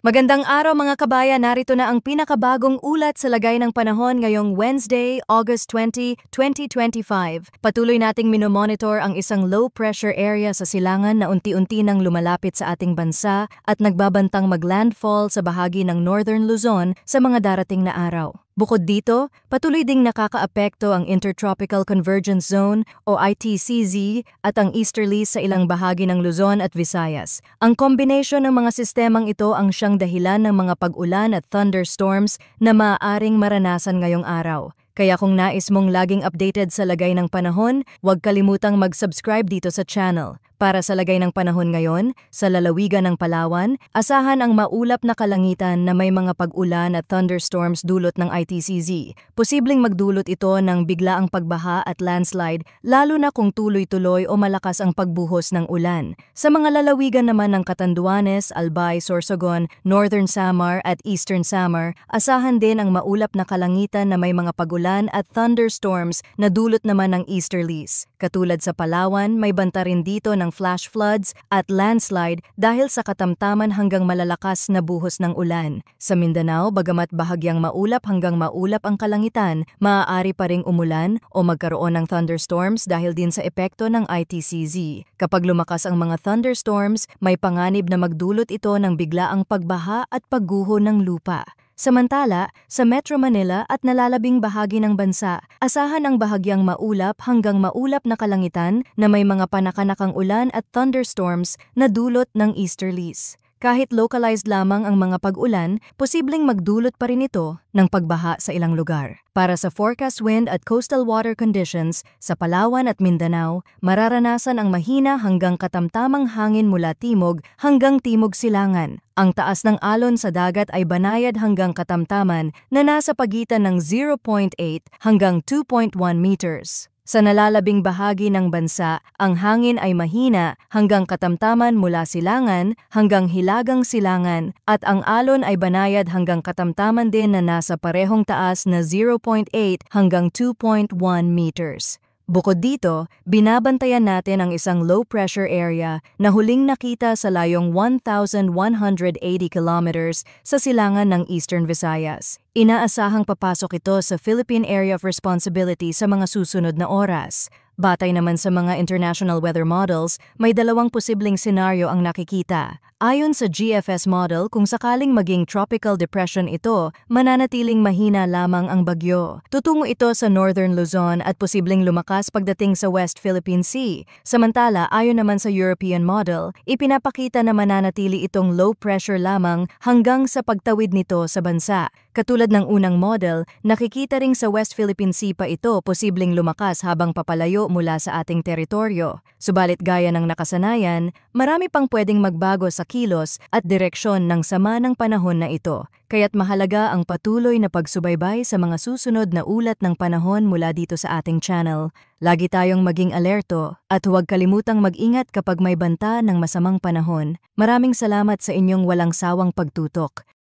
Magandang araw mga kabayan, narito na ang pinakabagong ulat sa lagay ng panahon ngayong Wednesday, August 20, 2025. Patuloy nating minomonitor ang isang low pressure area sa silangan na unti-unti nang lumalapit sa ating bansa at nagbabantang maglandfall sa bahagi ng Northern Luzon sa mga darating na araw. Bukod dito, patuloy ding nakakaapekto ang Intertropical Convergence Zone o ITCZ at ang easterlies sa ilang bahagi ng Luzon at Visayas. Ang kombinasyon ng mga sistemang ito ang siyang dahilan ng mga pag-ulan at thunderstorms na maaaring maranasan ngayong araw. Kaya kung nais mong laging updated sa lagay ng panahon, huwag kalimutang mag-subscribe dito sa channel. Para sa lagay ng panahon ngayon, sa lalawigan ng Palawan, asahan ang maulap na kalangitan na may mga pag-ulan at thunderstorms dulot ng ITCZ. Posibleng magdulot ito ng biglaang pagbaha at landslide, lalo na kung tuloy-tuloy o malakas ang pagbuhos ng ulan. Sa mga lalawigan naman ng Catanduanes, Albay, Sorsogon, Northern Samar at Eastern Samar, asahan din ang maulap na kalangitan na may mga pag-ulan at thunderstorms na dulot naman ng easterlies. Katulad sa Palawan, may banta rin dito ng flash floods at landslide dahil sa katamtaman hanggang malalakas na buhos ng ulan. Sa Mindanao, bagamat bahagyang maulap hanggang maulap ang kalangitan, maaari pa ring umulan o magkaroon ng thunderstorms dahil din sa epekto ng ITCZ. Kapag lumakas ang mga thunderstorms, may panganib na magdulot ito ng biglaang pagbaha at pagguho ng lupa. Samantala, sa Metro Manila at nalalabing bahagi ng bansa, asahan ang bahagyang maulap hanggang maulap na kalangitan na may mga panakanakang ulan at thunderstorms na dulot ng easterlies. Kahit localized lamang ang mga pag-ulan, posibleng magdulot pa rin ito ng pagbaha sa ilang lugar. Para sa forecast wind at coastal water conditions, sa Palawan at Mindanao, mararanasan ang mahina hanggang katamtamang hangin mula timog hanggang timog silangan. Ang taas ng alon sa dagat ay banayad hanggang katamtaman na nasa pagitan ng 0.8 hanggang 2.1 meters. Sa nalalabing bahagi ng bansa, ang hangin ay mahina hanggang katamtaman mula silangan hanggang hilagang silangan at ang alon ay banayad hanggang katamtaman din na nasa parehong taas na 0.8 hanggang 2.1 meters. Bukod dito, binabantayan natin ang isang low-pressure area na huling nakita sa layong 1,180 kilometers sa silangan ng Eastern Visayas. Inaasahang papasok ito sa Philippine Area of Responsibility sa mga susunod na oras. Batay naman sa mga international weather models, may dalawang posibleng senaryo ang nakikita. Ayon sa GFS model, kung sakaling maging tropical depression ito, mananatiling mahina lamang ang bagyo. Tutungo ito sa Northern Luzon at posibleng lumakas pagdating sa West Philippine Sea. Samantala, ayon naman sa European model, ipinapakita na mananatili itong low pressure lamang hanggang sa pagtawid nito sa bansa. Katulad ng unang model, nakikita ring sa West Philippine Sea pa ito posibleng lumakas habang papalayo mula sa ating teritoryo. Subalit gaya ng nakasanayan, marami pang pwedeng magbago sa kilos at direksyon ng sama ng panahon na ito. Kaya't mahalaga ang patuloy na pagsubaybay sa mga susunod na ulat ng panahon mula dito sa ating channel. Lagi tayong maging alerto at huwag kalimutang mag-ingat kapag may banta ng masamang panahon. Maraming salamat sa inyong walang sawang pagtutok.